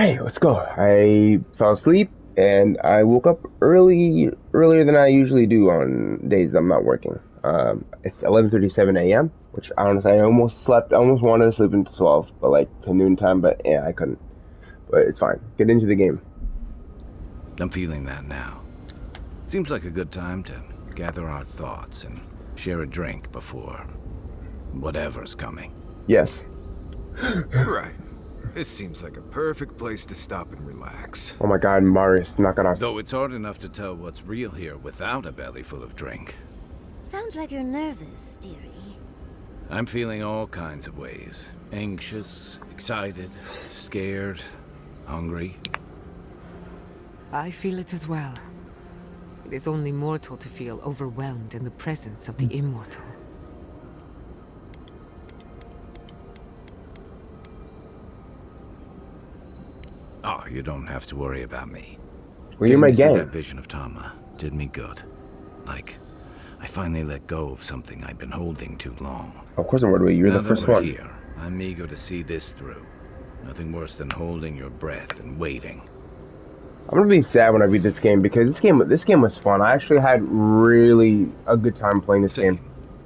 Alright, let's go. I fell asleep and I woke up earlier than I usually do on days I'm not working. It's 11:37 a.m., which honestly I almost wanted to sleep until 12, but like to noontime, but yeah, I couldn't. But it's fine. Get into the game. I'm feeling that now. Seems like a good time to gather our thoughts and share a drink before whatever's coming. Yes. Right. This seems like a perfect place to stop and relax. Oh my god, Marius, knock it off. Though it's hard enough to tell what's real here without a belly full of drink. Sounds like you're nervous, dearie. I'm feeling all kinds of ways. Anxious, excited, scared, hungry. I feel it as well. It is only mortal to feel overwhelmed in the presence of the immortal. Oh, you don't have to worry about me. Well, you're my Getting to see gang. that vision of Tama did me good. Like, I finally let go of something I'd been holding too long. Of course I'm worried about you. You're Now the that first we're one. here, I'm eager to see this through. Nothing worse than holding your breath and waiting. I'm gonna be sad when I beat this game because this game was fun. I actually had really a good time playing this Same. game.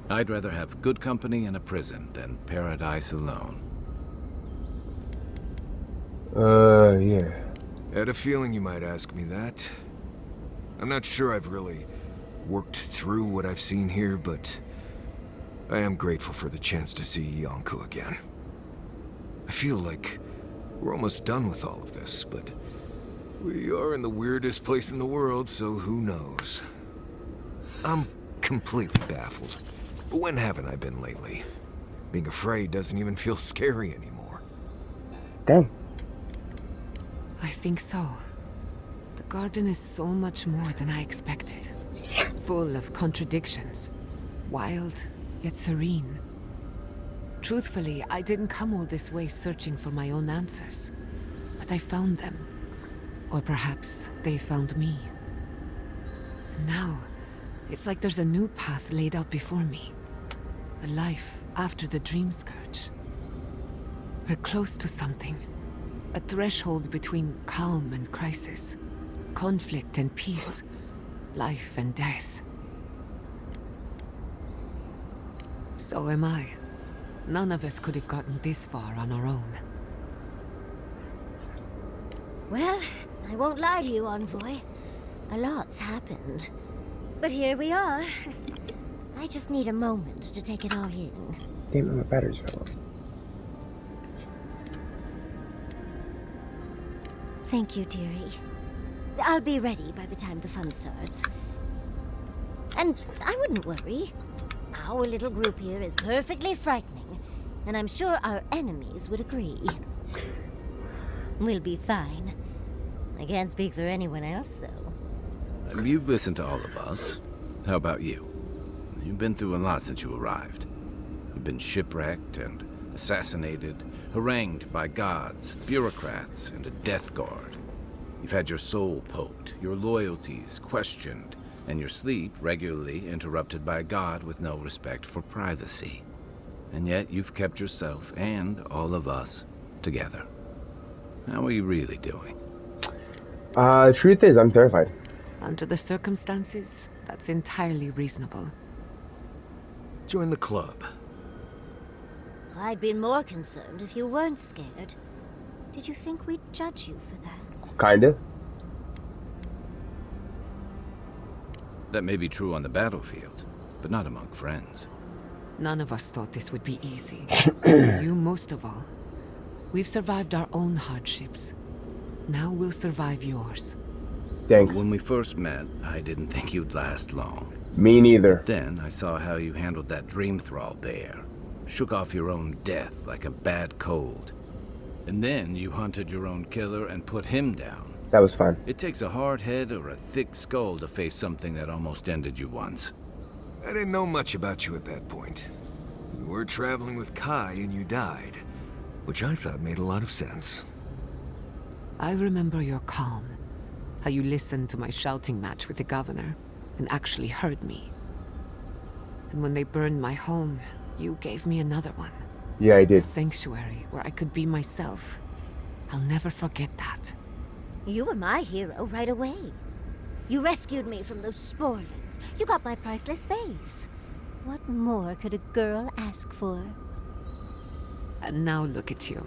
I'd rather have good company in a prison than paradise alone. Yeah. I had a feeling you might ask me that. I'm not sure I've really worked through what I've seen here, but I am grateful for the chance to see Yonko again. I feel like we're almost done with all of this, but we are in the weirdest place in the world, so who knows? I'm completely baffled. When haven't I been lately? Being afraid doesn't even feel scary anymore. Dang. I think so. The garden is so much more than I expected. Full of contradictions. Wild, yet serene. Truthfully, I didn't come all this way searching for my own answers. But I found them. Or perhaps they found me. And now, it's like there's a new path laid out before me. A life after the dream scourge. We're close to something. A threshold between calm and crisis. Conflict and peace. Life and death. So am I. None of us could have gotten this far on our own. Well, I won't lie to you, Envoy. A lot's happened. But here we are. I just need a moment to take it all in. Damn it, my batteries fell off. Thank you, dearie. I'll be ready by the time the fun starts. And I wouldn't worry. Our little group here is perfectly frightening, and I'm sure our enemies would agree. We'll be fine. I can't speak for anyone else, though. You've listened to all of us. How about you? You've been through a lot since you arrived. You've been shipwrecked and assassinated, harangued by gods, bureaucrats, and a death guard. You've had your soul poked, your loyalties questioned, and your sleep regularly interrupted by a god with no respect for privacy. And yet you've kept yourself and all of us together. How are you really doing? Truth is, I'm terrified. Under the circumstances, that's entirely reasonable. Join the club. I'd been more concerned if you weren't scared. Did you think we'd judge you for that? Kinda. That may be true on the battlefield, but not among friends. None of us thought this would be easy. You most of all. We've survived our own hardships. Now we'll survive yours. Thanks. When we first met, I didn't think you'd last long. Me neither. Then I saw how you handled that dream thrall bear. Shook off your own death like a bad cold. And then you hunted your own killer and put him down. That was fun. It takes a hard head or a thick skull to face something that almost ended you once. I didn't know much about you at that point. You were traveling with Kai and you died, which I thought made a lot of sense. I remember your calm. How you listened to my shouting match with the governor and actually heard me. And when they burned my home, you gave me another one. Yeah, I A did. sanctuary where I could be myself. I'll never forget that. You were my hero right away. You rescued me from those spoilers. You got my priceless face. What more could a girl ask for? And now look at you.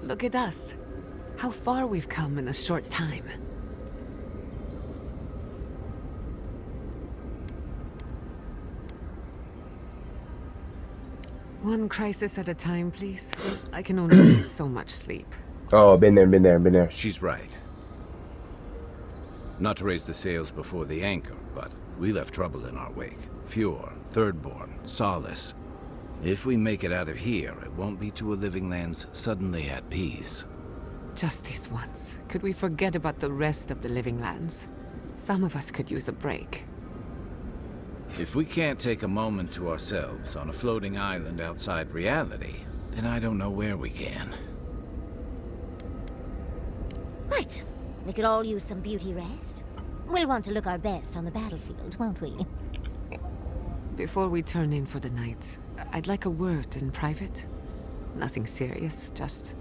Look at us. How far we've come in a short time. One crisis at a time, please. I can only use so much sleep. Oh, been there, been there, been there. She's right. Not to raise the sails before the anchor, but we left trouble in our wake. Fjord, Thirdborn, Solace. If we make it out of here, it won't be to a living lands suddenly at peace. Just this once. Could we forget about the rest of the living lands? Some of us could use a break. If we can't take a moment to ourselves on a floating island outside reality, then I don't know where we can. Right. We could all use some beauty rest. We'll want to look our best on the battlefield, won't we? Before we turn in for the night, I'd like a word in private. Nothing serious, just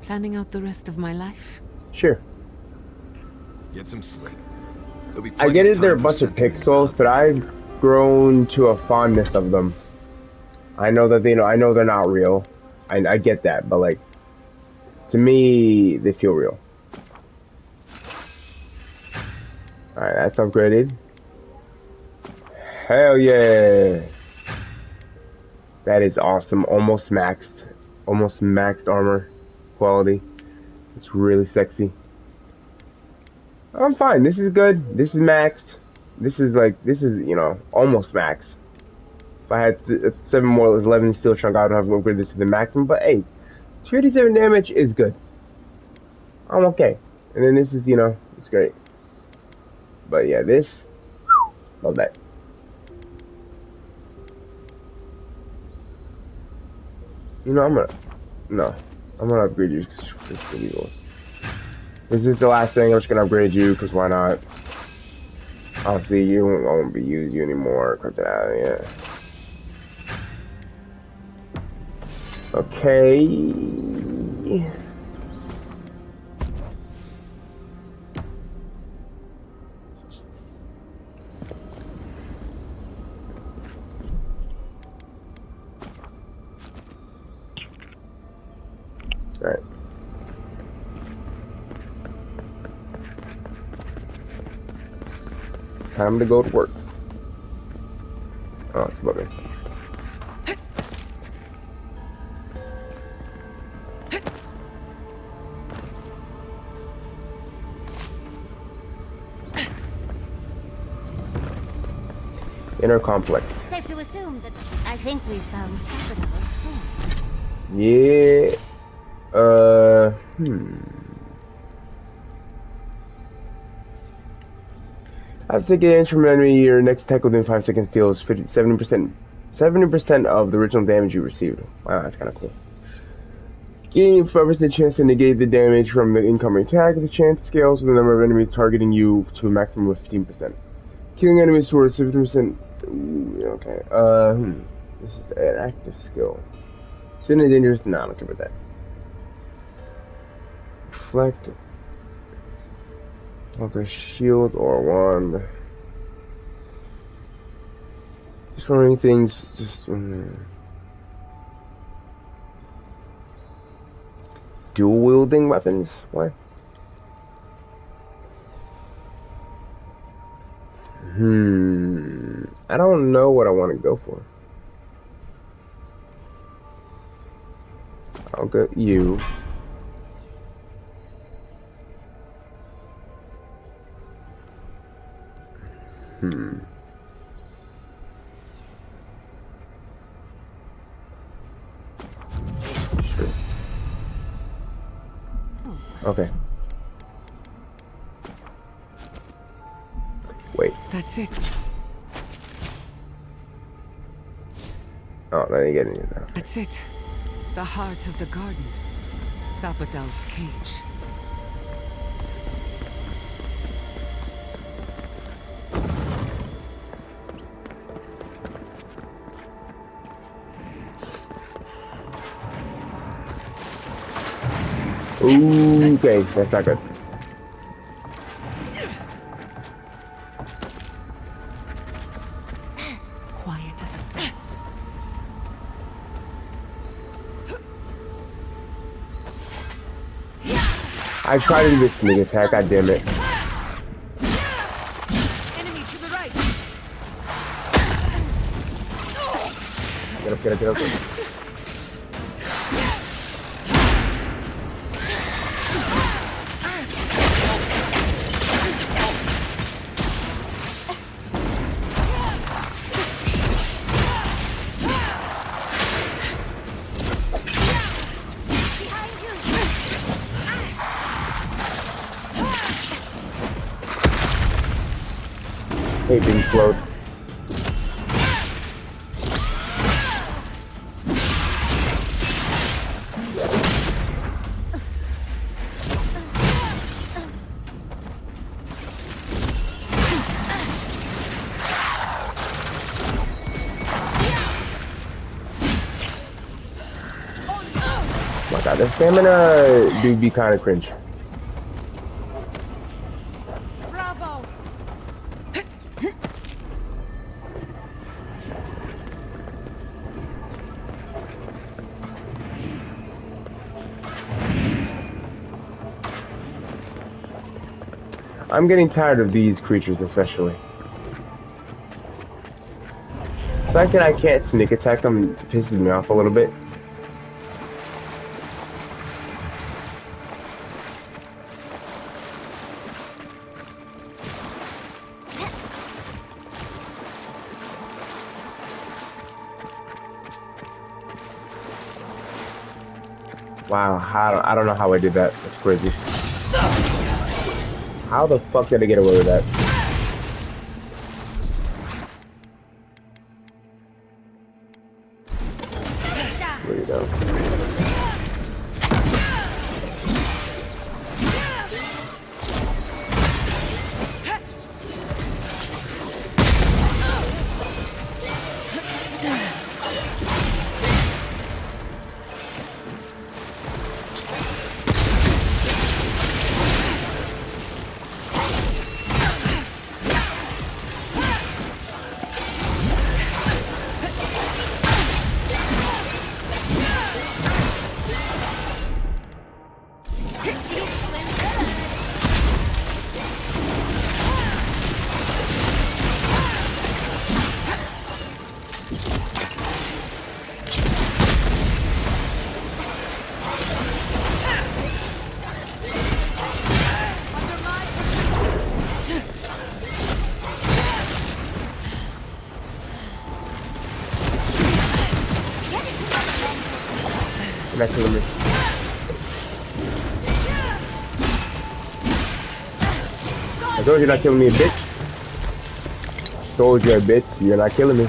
planning out the rest of my life. Sure. Get some sleep. There'll be I plenty get of it, they're a time for bunch of sentiment pixels, about but I've grown to a fondness of them. I know that I know they're not real. I get that, but like, to me, they feel real. Alright, that's upgraded. Hell yeah! That is awesome. Almost maxed armor quality. It's really sexy. I'm fine. This is good. This is maxed. This is, you know, almost max. If I had 7 more 11 steel chunk, I would have upgraded this to the maximum. But hey, 287 damage is good. I'm okay. And then this is, you know, it's great. But yeah, this, love that. You know, I'm gonna upgrade you because Eagles. This is the last thing. I'm just gonna upgrade you because why not? Obviously, you won't be using you anymore. Cut that out, yeah. Okay. Alright. Time to go to work. Oh, it's above me. Inner complex. Safe to assume that I think we've found Sapadal's home. Yeah. After taking damage from an enemy, your next attack within 5 seconds deals 70% of the original damage you received. Wow, that's kind of cool. Gaining 5% chance to negate the damage from the incoming attack. The chance scales with the number of enemies targeting you to a maximum of 15%. Killing enemies towards 50%. Ooh, okay. This is an active skill. Spin is dangerous. Nah, I don't care about that. Reflect. Like a shield or a wand. Destroying things. Just. Dual wielding weapons? Why? I don't know what I want to go for. I'll go you. Sure. Okay. Wait. That's it. Oh, let me get in here now. That's it. The heart of the garden. Sapadal's cage. Ooh, okay, that's not good. Quiet as a soul. I tried to do this sneak attack, god damn it. Enemy to the right. Get up, get up, get up. Hate being slowed. Oh my god, the stamina do be kind of cringe. Bravo. I'm getting tired of these creatures especially. The fact that I can't sneak attack them pisses me off a little bit. Wow, I don't know how I did that. That's crazy. How the fuck did I get away with that? There you go. You're not killing me. I told you not killing me, bitch. Told you, bitch, you're not killing me.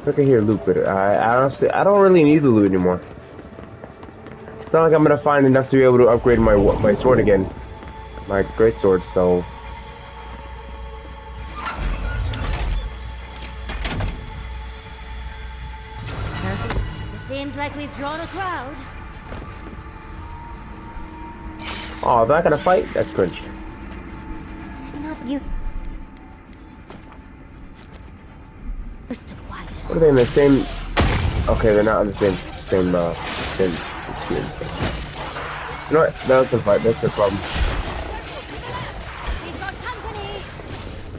Look at here, loot, but I honestly, I don't really need the loot anymore. It's not like I'm gonna find enough to be able to upgrade my sword again, my great sword. So. It seems like we've drawn a crowd. Oh, they're not gonna fight? That's cringe. Enough you. Just to quiet. What are they in the same? Okay, they're not on the same same. You know what? That's the fight. That's the problem. We've got company.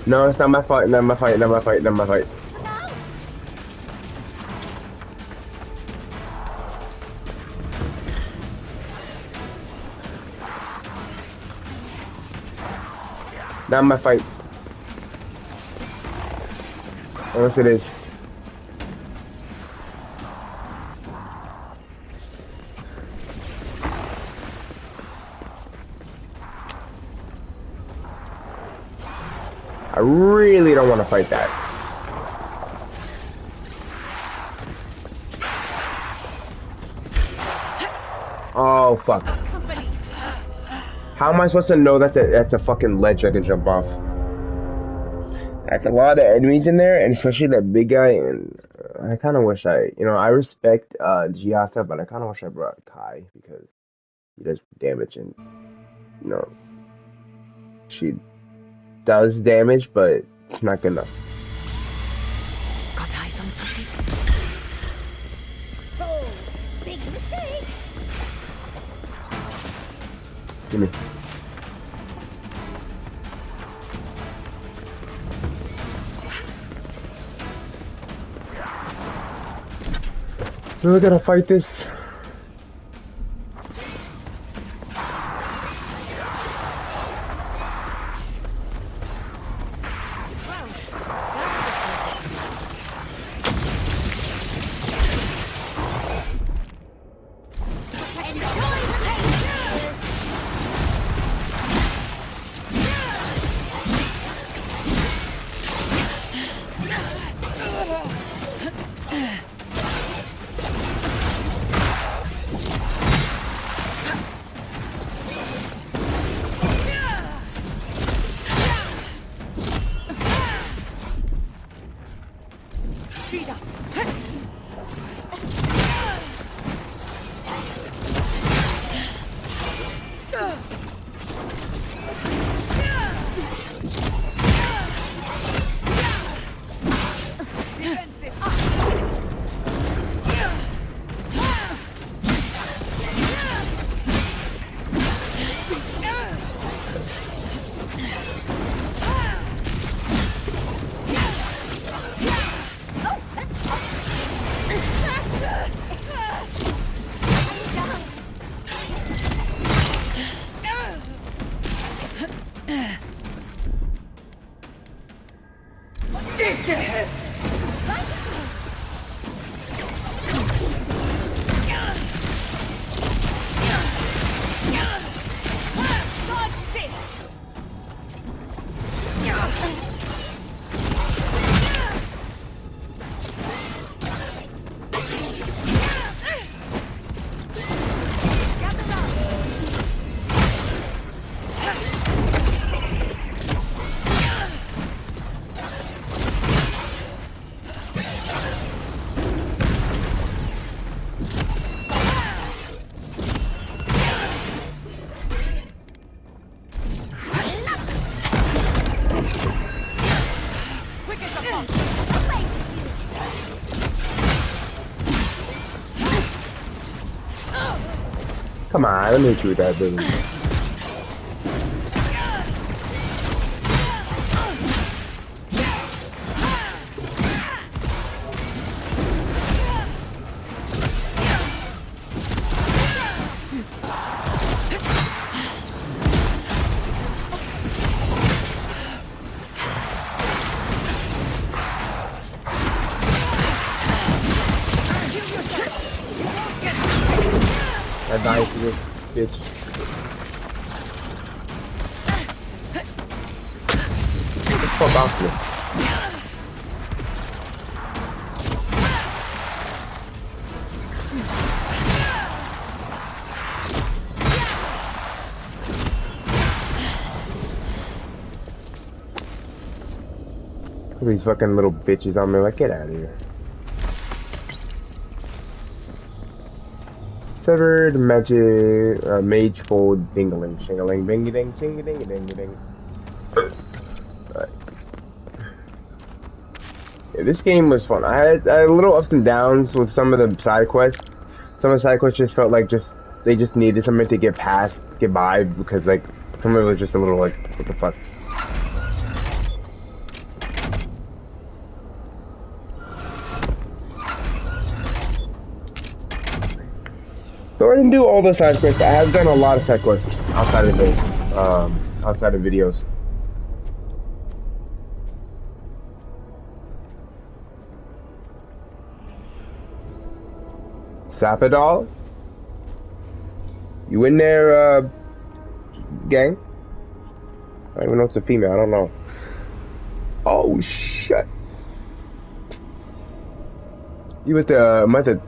No, it's not my fight. Not my fight. Not my fight. Not my fight. Look out. Not my fight. Unless it is. I really don't want to fight that. Oh fuck. How am I supposed to know that that's a fucking ledge I can jump off? That's a lot of enemies in there, and especially that big guy. And I kind of wish I respect Giata, but I kind of wish I brought Kai because he does damage and you know she does damage, but it's not good enough. Got eyes on something? Oh, big mistake. Give me. We're gonna fight this. Come on, let me hit you with that thing. I died to this bitch. Get the fuck off me. Look at these fucking little bitches on me, like, get out of here. Severed magic, mage fold, dingling, shingling, bingy ding, chingy dingy dingy ding. Right. Yeah, this game was fun. I had little ups and downs with some of the side quests. Some of the side quests just felt like they just needed something to get by, because like some of it was just a little like, what the fuck. So I didn't do all the side quests. I have done a lot of side quests outside of those, outside of videos. Sapadal? You in there, gang? I don't even know if it's a female, I don't know. Oh, shit. You with the method.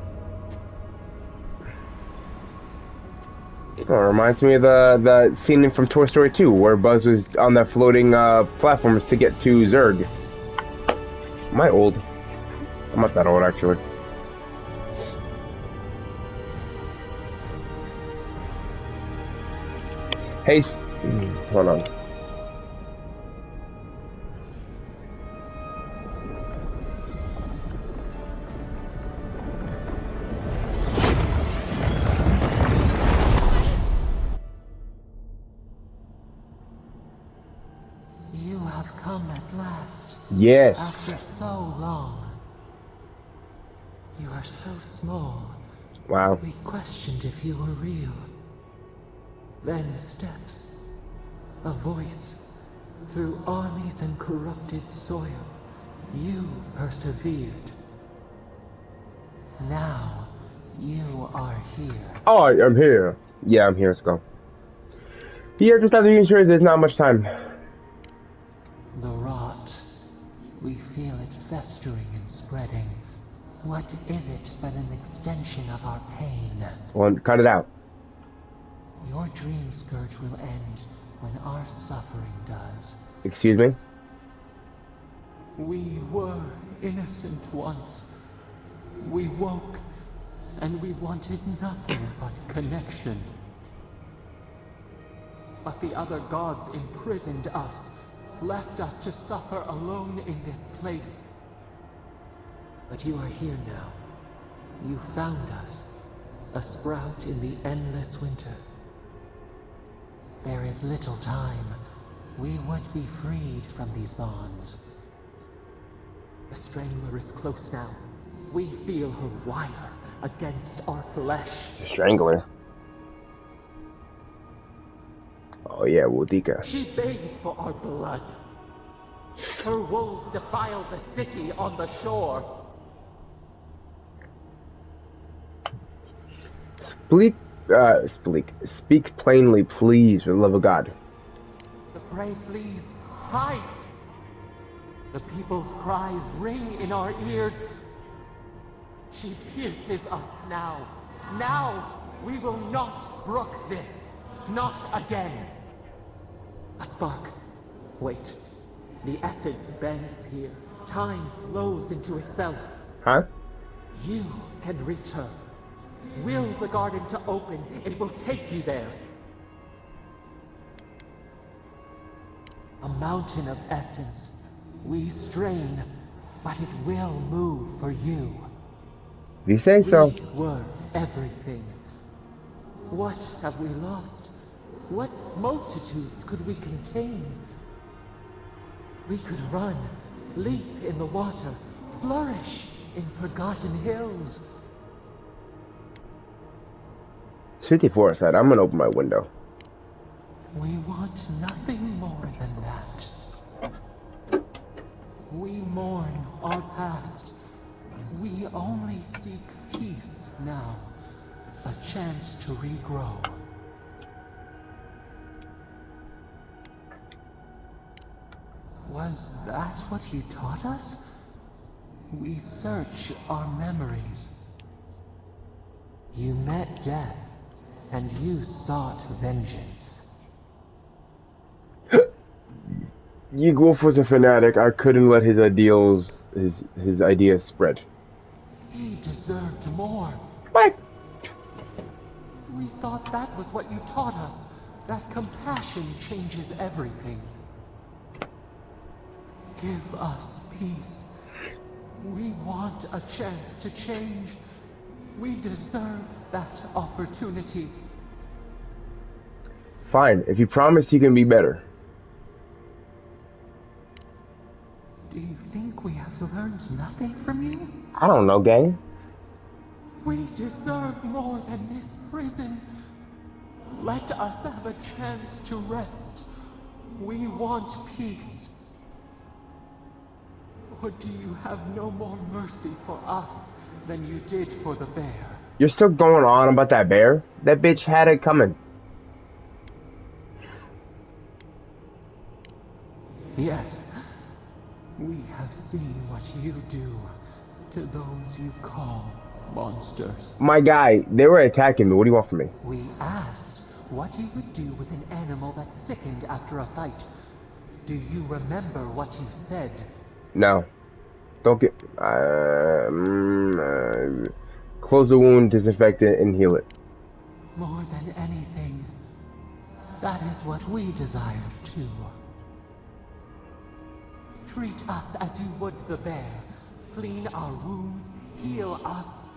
Oh, it reminds me of the scene from Toy Story 2, where Buzz was on the floating platforms to get to Zurg. Am I old? I'm not that old, actually. Hey, hold on. You have come at last. Yes. After so long. You are so small. Wow. We questioned if you were real. Then steps. A voice. Through armies and corrupted soil. You persevered. Now, you are here. Oh, I'm here. Yeah, I'm here. Let's go. Yeah, just after the insurance, there's not much time. The rot. We feel it festering and spreading. What is it but an extension of our pain? Well, cut it out. Your dream scourge will end when our suffering does. Excuse me? We were innocent once. We woke, and we wanted nothing but connection. But the other gods imprisoned us, left us to suffer alone in this place. But you are here now. You found us, a sprout in the endless winter. There is little time. We would be freed from these bonds. The Strangler is close now. We feel her wire against our flesh. Strangler. Oh yeah, Wodika. She begs for our blood. Her wolves defile the city on the shore. Speak plainly, please, for the love of God. The prey flees, hides. The people's cries ring in our ears. She pierces us now. Now, we will not brook this. Not again. A spark. Wait. The essence bends here. Time flows into itself. Huh? You can reach her. Will the garden to open, it will take you there. A mountain of essence. We strain, but it will move for you. If you say so. We were everything. What have we lost? What multitudes could we contain? We could run, leap in the water, flourish in forgotten hills. It's 54 outside. I'm gonna open my window. We want nothing more than that. We mourn our past. We only seek peace now. A chance to regrow. Was that what you taught us? We search our memories. You met death, and you sought vengeance. Wolf was a fanatic. I couldn't let his ideals, his ideas spread. He deserved more. What? We thought that was what you taught us. That compassion changes everything. Give us peace. We want a chance to change. We deserve that opportunity. Fine. If you promise you can be better. Do you think we have learned nothing from you? I don't know, gang. We deserve more than this prison. Let us have a chance to rest. We want peace. Or do you have no more mercy for us than you did for the bear? You're still going on about that bear? That bitch had it coming. Yes. We have seen what you do to those you call monsters. My guy, they were attacking me. What do you want from me? We asked what you would do with an animal that sickened after a fight. Do you remember what you said? No. Don't get. Close the wound, disinfect it, and heal it. More than anything, that is what we desire too. Treat us as you would the bear. Clean our wounds, heal us.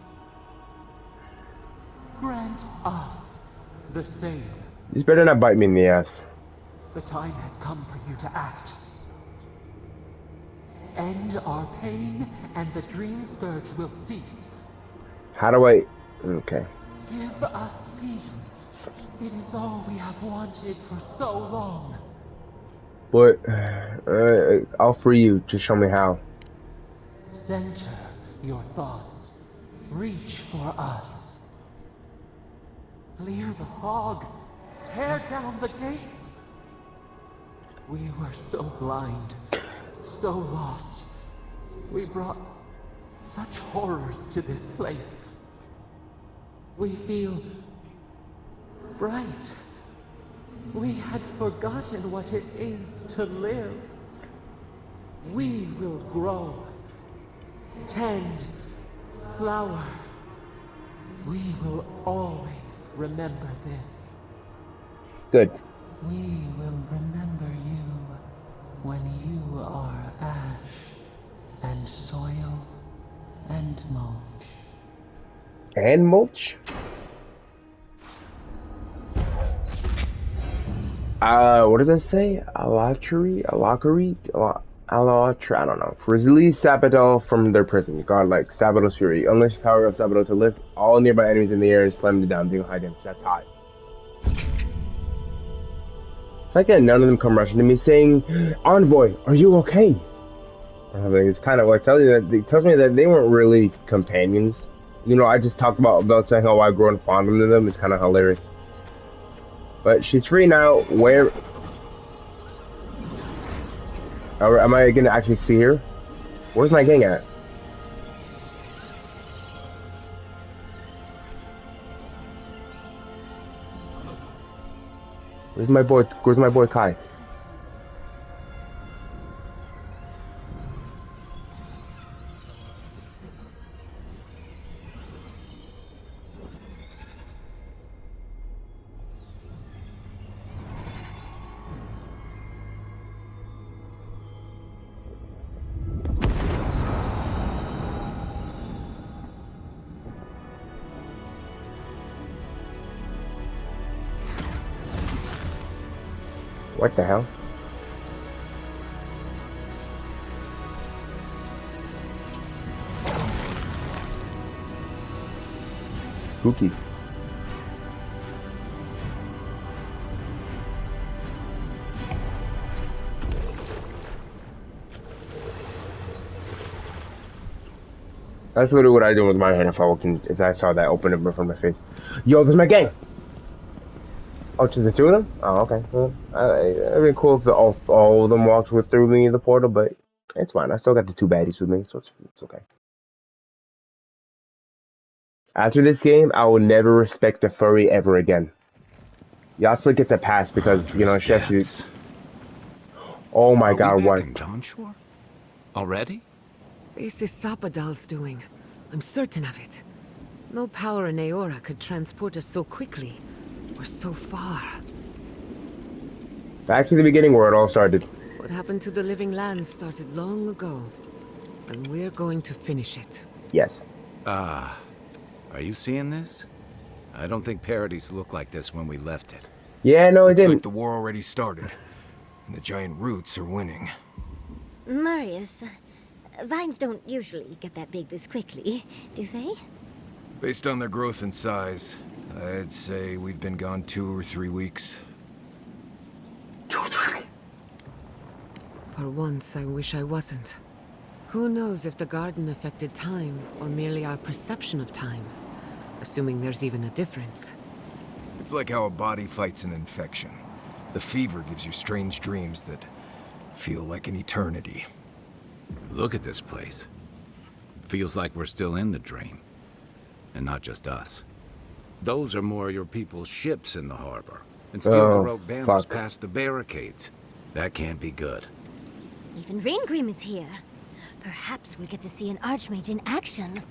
Grant us the same. You better not bite me in the ass. The time has come for you to act. End our pain, and the dream scourge will cease. How do I? Okay. Give us peace. It is all we have wanted for so long. But I'll free you. Just show me how. Center your thoughts. Reach for us. Clear the fog. Tear down the gates. We were so blind, so lost. We brought such horrors to this place. We feel bright. We had forgotten what it is to live. We will grow, tend, flower. We will always remember this. Good. We will remember you when you are ash and soil and mulch. And mulch. What does it say? Alachari? I don't know. Release Sapadal from their prison. Godlike Sapadal's fury. Unleash the power of Sapadal to lift all nearby enemies in the air and slam them down, dealing high damage. That's hot. If I get none of them come rushing to me saying, "Envoy, are you okay?" It's kind of like it tells me that they weren't really companions. You know, I just talked about saying how I grew fond of them. It's kind of hilarious. But she's free now. Where? Am I gonna actually see her? Where's my gang at? Where's my boy? Where's my boy Kai? What the hell? Spooky. That's literally what I do with my hand if I walked in, if I saw that open up in front of my face. Yo, there's my gang! Oh, just the two of them? Oh, okay. Well, it'd be cool if all of them walked through me in the portal, but it's fine. I still got the two baddies with me, so it's okay. After this game, I will never respect a furry ever again. Y'all still get the pass because, you know, Chef... Oh my god, what? In Dawnshore? Already? This is Sapadal's doing. I'm certain of it. No power in Aora could transport us so quickly. Or so far. Back to the beginning where it all started. What happened to the living land started long ago. And we're going to finish it. Yes. Are you seeing this? I don't think Paradise looked like this when we left it. Yeah, no, it Looks didn't. like the war already started. And the giant roots are winning. Marius, vines don't usually get that big this quickly, do they? Based on their growth and size, I'd say we've been gone 2 or 3 weeks. For once, I wish I wasn't. Who knows if the garden affected time, or merely our perception of time? Assuming there's even a difference. It's like how a body fights an infection. The fever gives you strange dreams that feel like an eternity. Look at this place. Feels like we're still in the dream. And not just us. Those are more your people's ships in the harbor. And still the rope banners past the barricades. That can't be good. Even Ringrim is here. Perhaps we get to see an Archmage in action.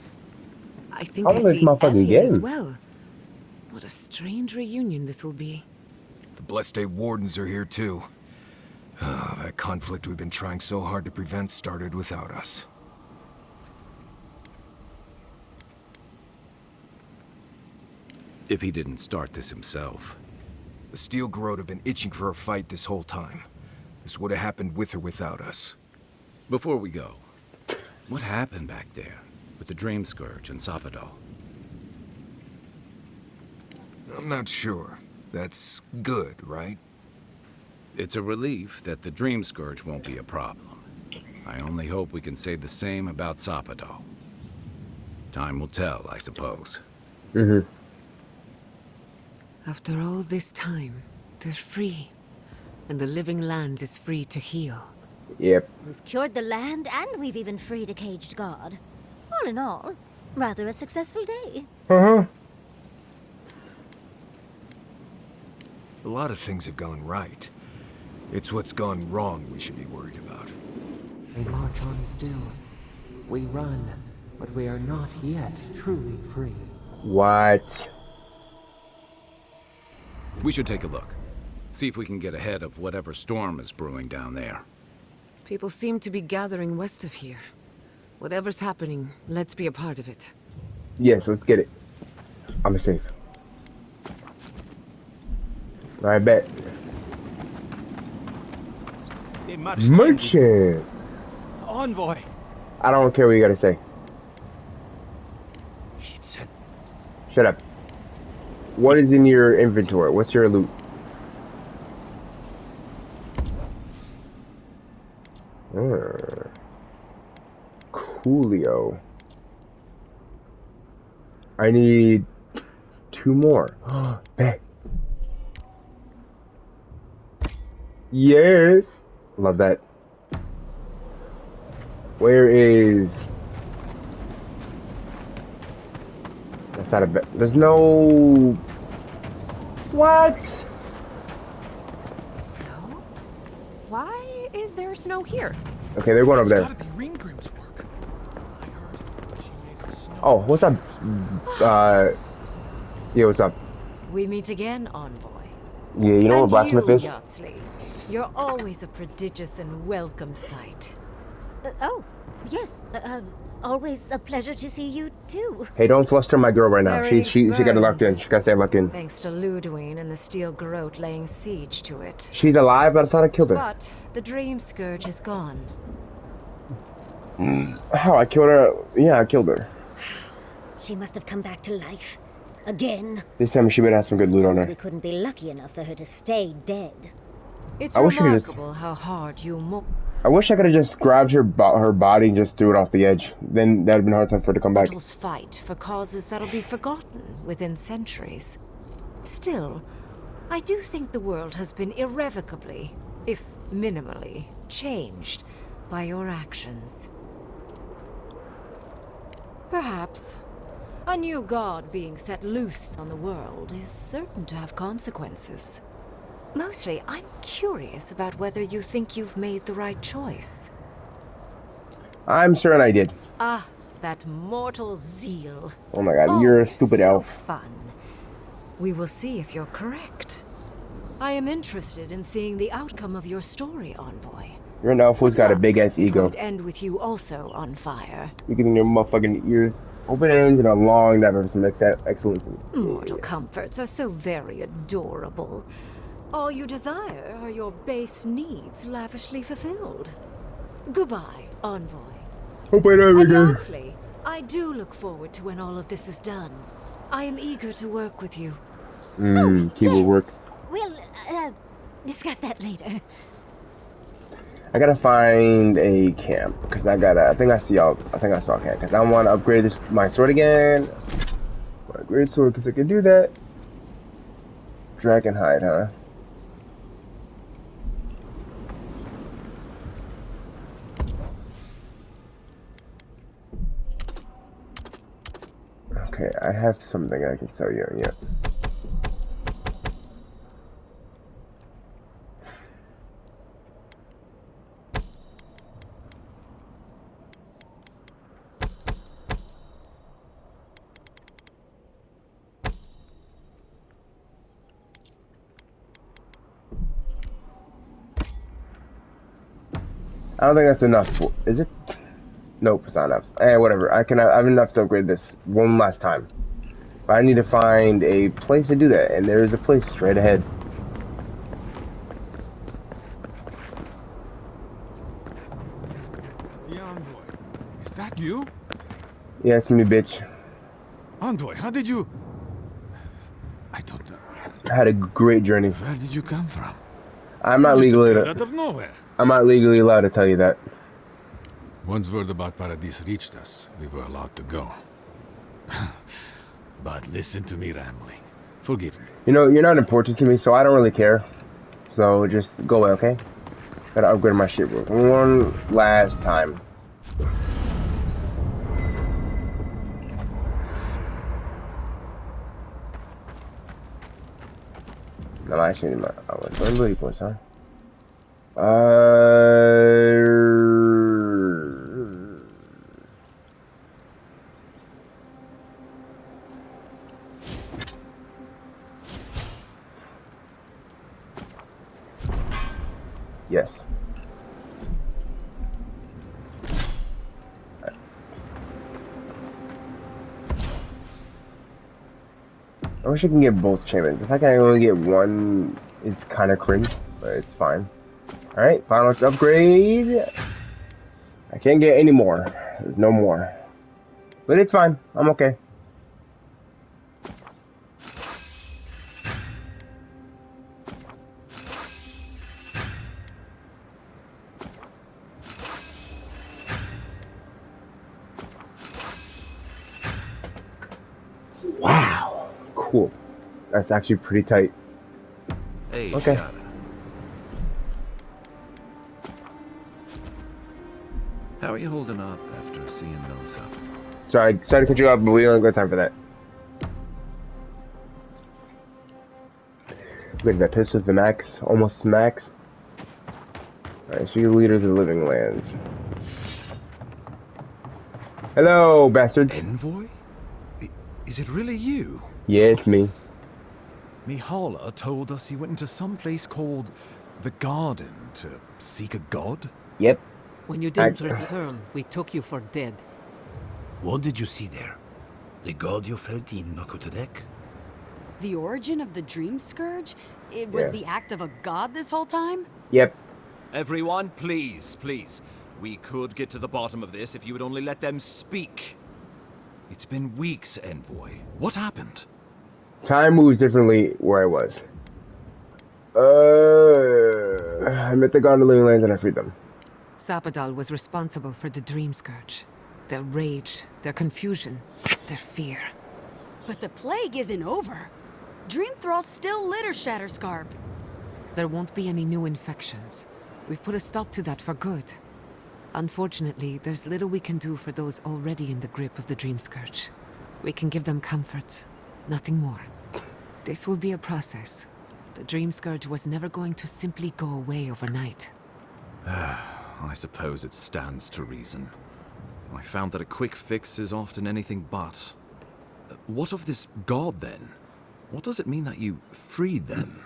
I think How I long is this see motherfucking Ellie as game? well. What a strange reunion this will be. The Blessed Day Wardens are here too. That conflict we've been trying so hard to prevent started without us. If he didn't start this himself. The Steel Garrote have been itching for a fight this whole time. This would have happened with or without us. Before we go, what happened back there with the Dream Scourge and Sapadal? I'm not sure. That's good, right? It's a relief that the Dream Scourge won't be a problem. I only hope we can say the same about Sapadal. Time will tell, I suppose. Mm-hmm. After all this time, they're free. And the living land is free to heal. Yep. We've cured the land, and we've even freed a caged god. All in all, rather a successful day. Uh-huh. A lot of things have gone right. It's what's gone wrong we should be worried about. We march on still. We run, but we are not yet truly free. What? We should take a look. See if we can get ahead of whatever storm is brewing down there. People seem to be gathering west of here. Whatever's happening, let's be a part of it. Yes, let's get it. I'm safe. I bet. Merchant! Envoy! I don't care what you gotta say. He said Shut up. What is in your inventory? What's your loot? Coolio. I need 2 more. Bet. Yes. Love that. Where is... That's not a bet. There's no... What? Snow? Why is there snow here? Okay, they're going over it's there. gotta be Ringrim's work. I heard she made a snow. Oh, what's up? Yeah, what's up? We meet again, Envoy. Yeah, you know what blacksmith is? Yardsley, you're always a prodigious and welcome sight. Oh, yes. Always a pleasure to see you, too. Hey, don't fluster my girl right now. There She it got it locked in. burns. She got to stay locked in. Thanks to Ludwine and the Steel Garrote laying siege to it. She's alive, but I thought I killed her. But the Dream Scourge is gone. How? I killed her? Yeah, I killed her. She must have come back to life. Again. This time she better have some good loot on Suppose her. we couldn't be lucky enough for her to stay dead. It's I wish I could just- remarkable how hard you I wish I could have just grabbed her body and just threw it off the edge. Then that would have been a hard time for her to come back. mortals fight for causes that'll be forgotten within centuries. Still, I do think the world has been irrevocably, if minimally, changed by your actions. Perhaps a new god being set loose on the world is certain to have consequences. Mostly, I'm curious about whether you think you've made the right choice. I'm certain I did. Ah, that mortal zeal. Oh my god, you're a stupid so elf. Fun. We will see if you're correct. I am interested in seeing the outcome of your story, Envoy. You're an elf who's got a big ass It ego. won't end with you also on fire. You can your motherfucking ears open ends and a long dive of some excellence. Mortal comforts are so very adorable. All you desire are your base needs lavishly fulfilled. Goodbye, Envoy. Hope I never And again. lastly, I do look forward to when all of this is done. I am eager to work with you. Keyboard work. We'll, discuss that later. I gotta find a camp because I think I saw a camp because I want to upgrade my sword again. My great sword because I can do that. Dragon hide, huh? Okay, I have something I can sell you. Yeah. I don't think that's enough. Is it? Nope, it's not enough. Whatever. I have enough to upgrade this one last time. But I need to find a place to do that, and there is a place straight ahead. The envoy. Is that you? Yeah, it's me, bitch. Envoy, how did you... I don't know. I had a great journey. Where did you come from? I'm You not just legally. appeared out of nowhere. I'm not legally allowed to tell you that. Once word about Paradis reached us, we were allowed to go. But listen to me rambling. Forgive me. You know, you're not important to me, so I don't really care. So just go away, okay? Gotta upgrade my shit one last time. No, I actually need my ability points, huh? Yes. I wish I can get both achievements. The fact that I only get one is kind of cringe, but it's fine. Alright, final upgrade. I can't get any more. There's no more. But it's fine. I'm okay. Wow. Cool. That's actually pretty tight. Hey, Okay. Shada. How are you holding up after seeing those up? Sorry to cut you off, but we don't got time for that. Look at that pistol, the max, almost max. Alright, so you're leaders of the living lands. Hello, bastards. Envoy? Is it really you? Yeah, it's me. Mihala told us you went into some place called the Garden to seek a god? Yep. When you didn't return, we took you for dead. What did you see there? The god you felt in Nakutadek? The origin of the Dream Scourge? It was the act of a god this whole time? Yep. Everyone, please, please. We could get to the bottom of this if you would only let them speak. It's been weeks, Envoy. What happened? Time moves differently where I was. I met the god of the living lands and I freed them. Sapadal was responsible for the Dream Scourge. Their rage, their confusion, their fear. But the plague isn't over. Dream Thralls still litter Shatterscarp. There won't be any new infections. We've put a stop to that for good. Unfortunately, there's little we can do for those already in the grip of the Dream Scourge. We can give them comfort, nothing more. This will be a process. The Dream Scourge was never going to simply go away overnight. I suppose it stands to reason. I found that a quick fix is often anything but. What of this god, then? What does it mean that you freed them?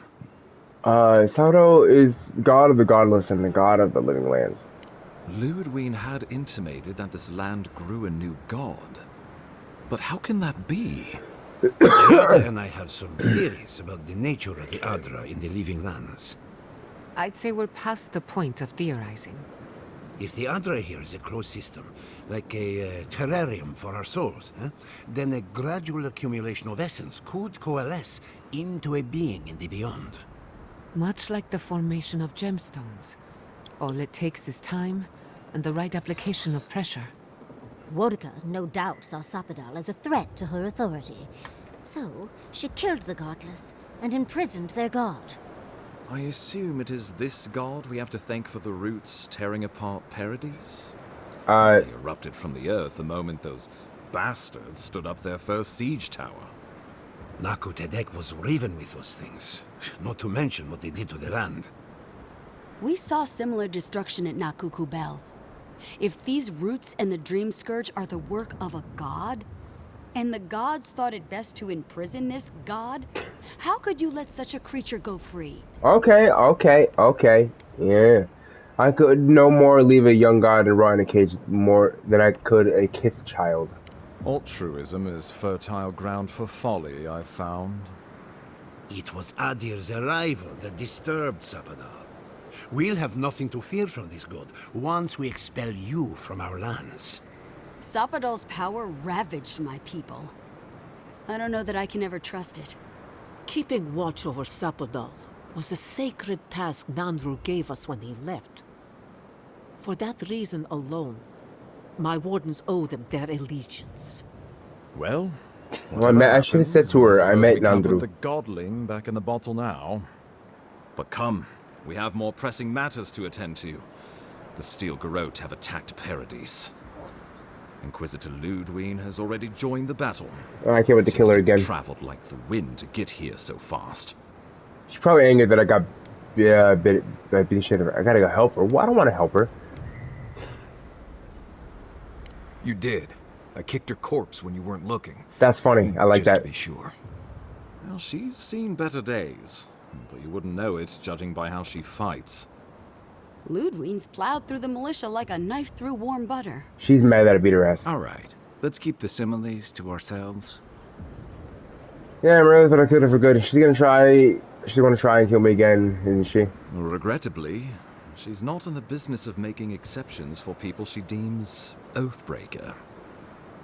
Sapadal is god of the godless and the god of the living lands. Ludwig had intimated that this land grew a new god. But how can that be? Jada and I have some theories about the nature of the Adra in the living lands. I'd say we're past the point of theorizing. If the Adra here is a closed system, like a terrarium for our souls, then a gradual accumulation of essence could coalesce into a being in the beyond. Much like the formation of gemstones. All it takes is time and the right application of pressure. Wodka no doubt saw Sapadal as a threat to her authority. So, she killed the godless and imprisoned their god. I assume it is this god we have to thank for the roots tearing apart Paradis? They erupted from the earth the moment those bastards stood up their first siege tower. Nakutadek was riven with those things, not to mention what they did to the land. We saw similar destruction at Nakuku Bell. If these roots and the Dream Scourge are the work of a god, and the gods thought it best to imprison this god, how could you let such a creature go free? Okay. Yeah. I could no more leave a young god and rot in a cage more than I could a kith child. Altruism is fertile ground for folly, I've found. It was Adir's arrival that disturbed Sapadal. We'll have nothing to fear from this god once we expel you from our lands. Sapadal's power ravaged my people. I don't know that I can ever trust it. Keeping watch over Sapadal was a sacred task Nandru gave us when he left. For that reason alone, my wardens owe them their allegiance. Well, I should have said to her, I met we can't put Nandru. the godling back in the bottle now. But come, we have more pressing matters to attend to. The Steel Garrote have attacked Paradise. Inquisitor Ludwig has already joined the battle. Oh, I can't wait to kill her again. Traveled like the wind to get here so fast. She's probably angry that I got beat the shit out of her. I gotta go help her. Well, I don't want to help her. You did. I kicked her corpse when you weren't looking. That's funny. I like just that. to be sure. Well, she's seen better days, but you wouldn't know it judging by how she fights. Ludwig's plowed through the militia like a knife through warm butter. She's mad that I beat her ass. All right, let's keep the similes to ourselves. Yeah, I really thought I could have for good. She's gonna try. She's gonna try and kill me again, isn't she? Regrettably, she's not in the business of making exceptions for people she deems oathbreaker.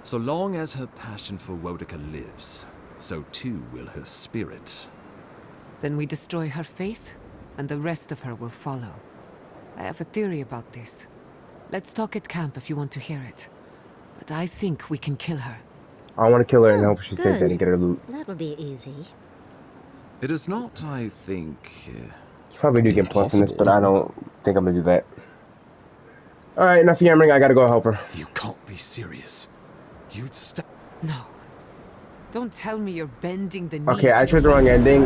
So long as her passion for Wodica lives, so too will her spirit. Then we destroy her faith, and the rest of her will follow. I have a theory about this. Let's talk at camp if you want to hear it. But I think we can kill her. I want to kill her and hope she stays good. dead and get her loot. That'll be easy. It is not, I think, Probably do get plus in this, but I don't think I'm gonna do that. Alright, enough yammering. I gotta go help her. You can't be serious. You'd step. No. Don't tell me you're bending the knee. Okay, I chose the wrong ending.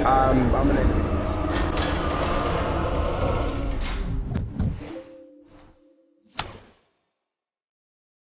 I'm gonna